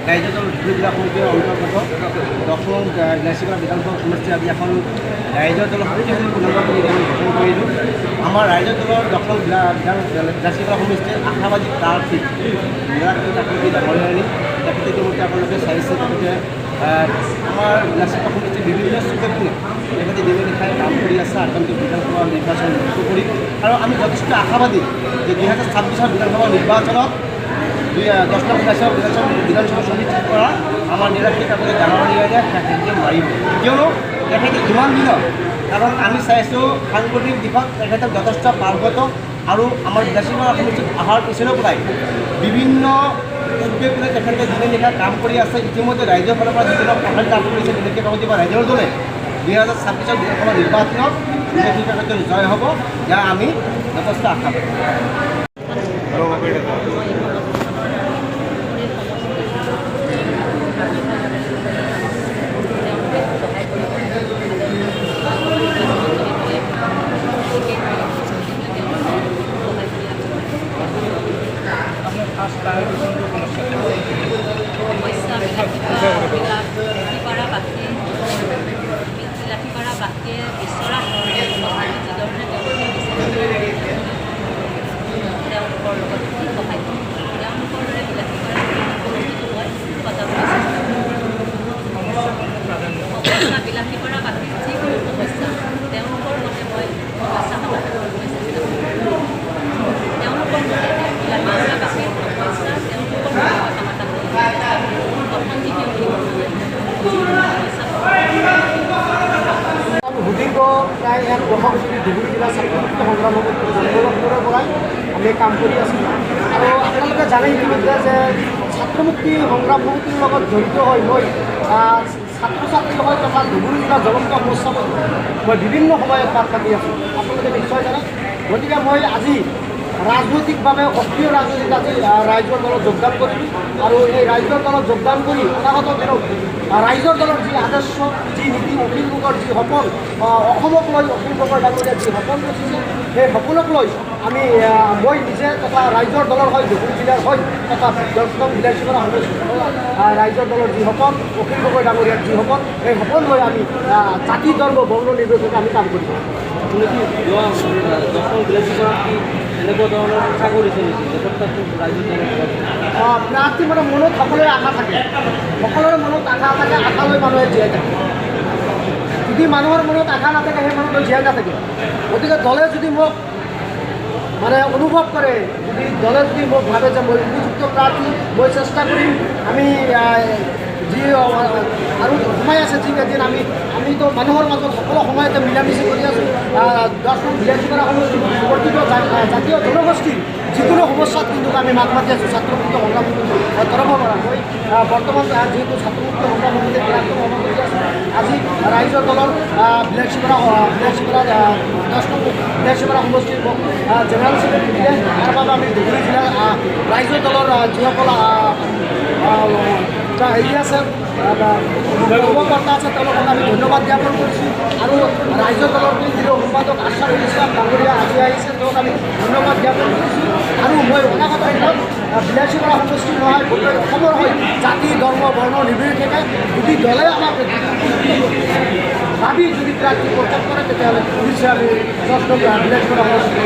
ৰাইজৰ দল ধুবুৰী জিলা সমিতিৰ অন্তৰ্গত 10নং বিলাচীপাৰা বিধানসভা সমষ্টিৰ আজি এখন ৰাইজৰ দলৰ শক্তিশালী পূৰ্ণাংগ সমিতি আমি গঠন কৰিলোঁ। আমাৰ ৰাইজৰ দলৰ 10নং বিলাচীপাৰা সমষ্টিৰ আশাবাদী প্ৰাৰ্থী নিৰাকী কাকতি ডাঙৰীয়ানী তেখেতে ইতিমধ্যে আপোনালোকে চাইছে। তেখেতে আমাৰ বিলাচীপাৰা সমষ্টিৰ বিভিন্ন চুকে কোণে তেখেতে দিনে নিশাই কাম কৰি আছে আগন্তুক বিধানসভা নিৰ্বাচন লক্ষ্য কৰি। আৰু আমি যথেষ্ট আশাবাদী যে 2026 বিধানসভা নিৰ্বাচনত 10নং বিধানসভা সমষ্টিৰ পৰা আমাৰ নিৰাকী কাকতি ডাঙৰীয়ানীয়ে তেখেতে মাৰিব, কিয়নো তেখেতে ইমান দিনত কাৰণ আমি চাইছোঁ সাংগঠনিক দিশত তেখেতে যথেষ্ট পাৰ্গত আৰু আমাৰ বিলাচীপাৰা সমষ্টিত অহাৰ পিছৰে পৰাই বিভিন্ন উদ্যোগ লৈ তেখেতে দিনে নিশা কাম কৰি আছে। ইতিমধ্যে ৰাইজৰ ফালৰ পৰা যিবিলাক সহায় লাভ কৰিছে নিৰাকী কাকতি বা ৰাইজৰ দলে 2026 বিধানসভা নিৰ্বাচনত নিৰাকী কাকতি জয় হ'ব, ইয়াৰ আমি যথেষ্ট আশা কৰোঁ। বিলাসীপাৰা বাসীয়ে বিচৰা ধৰণে যিধৰণে তেওঁলোকৰ লগত কি সহায় কৰে তেওঁলোকৰ দৰে বিলাসীপাৰা সমষ্টিটো মই সজাবলৈ চেষ্টা বিলাসীপাৰা বাসীৰ যিকোনো সমস্যা তেওঁলোকৰ মতে মই সমস্যা সমাধান কৰিবলৈ চেষ্টা কৰোঁ। তেওঁলোকৰ মতে বিলাসীপাৰা বাসীৰ সমস্যা তেওঁলোকৰ সমাধান সুদীৰ্ঘ প্ৰায় 1 দশক ধৰি ধুবুৰী জিলা ছাত্ৰমুক্তি সংগ্ৰাম আন্দোলনৰ পৰাই আমি কাম কৰি আছোঁ। আৰু আপোনালোকে জানে ইতিমধ্যে যে ছাত্ৰমুক্তি সংগ্ৰাম সমিতিৰ লগত জড়িত হৈ মই ছাত্ৰ ছাত্ৰীৰ হৈ থকা ধুবুৰী জিলাৰ জ্বলন্ত সমস্যাবোৰ মই বিভিন্ন সময়ত বাদ পাতি আছোঁ, আপোনালোকে নিশ্চয় জানে। গতিকে মই আজি ৰাজনৈতিকভাৱে সক্ৰিয় ৰাজনীতিত আজি ৰাইজৰ দলত যোগদান কৰিলোঁ। আৰু এই ৰাইজৰ দলত যোগদান কৰি অনাগত দিনত ৰাইজৰ দলৰ যি আদৰ্শ, যি নীতি, অখিল গগৈৰ যি সপোন, অসমক লৈ অখিল গগৈ ডাঙৰীয়াৰ যি সপোন ৰচিছে সেই সপোনক লৈ আমি মই নিজে তথা ৰাইজৰ দলৰ হৈ ধুবুৰী জিলাৰ হৈ তথা 10নং বিলাচীপাৰা সমষ্টিৰ ৰাইজৰ দলৰ যি সপোন, অখিল গগৈ ডাঙৰীয়াৰ যি সপোন, সেই সপোন লৈ আমি জাতি ধৰ্ম বৰ্ণ নিৰ্বিশেষে আমি কাম কৰিম। এনেকুৱা ধৰণৰ আশা কৰিছে নেকি ৰাইজৰ দলৰ প্ৰাৰ্থী মানে মনত সকলোৰে আশা থাকে, সকলোৰে মনত আশা থাকে, আশা লৈ মানুহে জীয়াই থাকে। যদি মানুহৰ মনত আশা নাথাকে সেই মানুহটো জীয়াই নাথাকে। গতিকে দলে যদি মোক মানে অনুভৱ কৰে, যদি দলে যদি মোক ভাবে যে মই উপযুক্ত প্ৰাৰ্থী, মই চেষ্টা কৰিম। আমি যি আৰু সময় আছে যিকেইদিন আমিতো মানুহৰ মাজত সকলো সময়তে মিলামিছি কৰি আছোঁ। 10নং বিলাচীপাৰা সমষ্টিৰ প্ৰতিটো জাতীয় জনগোষ্ঠীৰ যিকোনো সমস্যাত কিন্তু আমি মাত মাতি আছোঁ ছাত্ৰমুক্ত সংগ্ৰাম সমিতিৰ তৰফৰ পৰা। মই বৰ্তমান যিহেতু ছাত্ৰমুক্ত সংগ্ৰাম সমিতিৰ ক্লাবটো সভাপতি আছোঁ, আজি ৰাইজৰ দলৰ বিলাচীপাৰা 10নং বিলাচীপাৰা সমষ্টিৰ জেনেৰেল ছেক্ৰেটাৰী দিলে। তাৰ বাবে আমি ধুবুৰী জিলাৰ ৰাইজৰ দলৰ যিসকল হেৰি আছে কৰ্মকৰ্তা আছে তেওঁলোকক আমি ধন্যবাদ জ্ঞাপন কৰিছোঁ। আৰু ৰাইজৰ দলৰ যিটো সম্পাদক আশ্বাৰুল ইছলাম ডাঙৰীয়া আজি আহিছে, তেওঁক আমি ধন্যবাদ জ্ঞাপন কৰিছোঁ। আৰু মই অনাগত দিনত বিলাচীপাৰা সমষ্টিৰ নহয় গোটেই অসমৰ হৈ জাতি ধৰ্ম বৰ্ণ নিৰ্বিশেষে যদি দলে আমাক ভাবি যদি প্ৰাৰ্থী প্ৰস্তাৱ কৰে তেতিয়াহ'লে নিশ্চয় আমি 10নং বিলাচীপাৰা সমষ্টি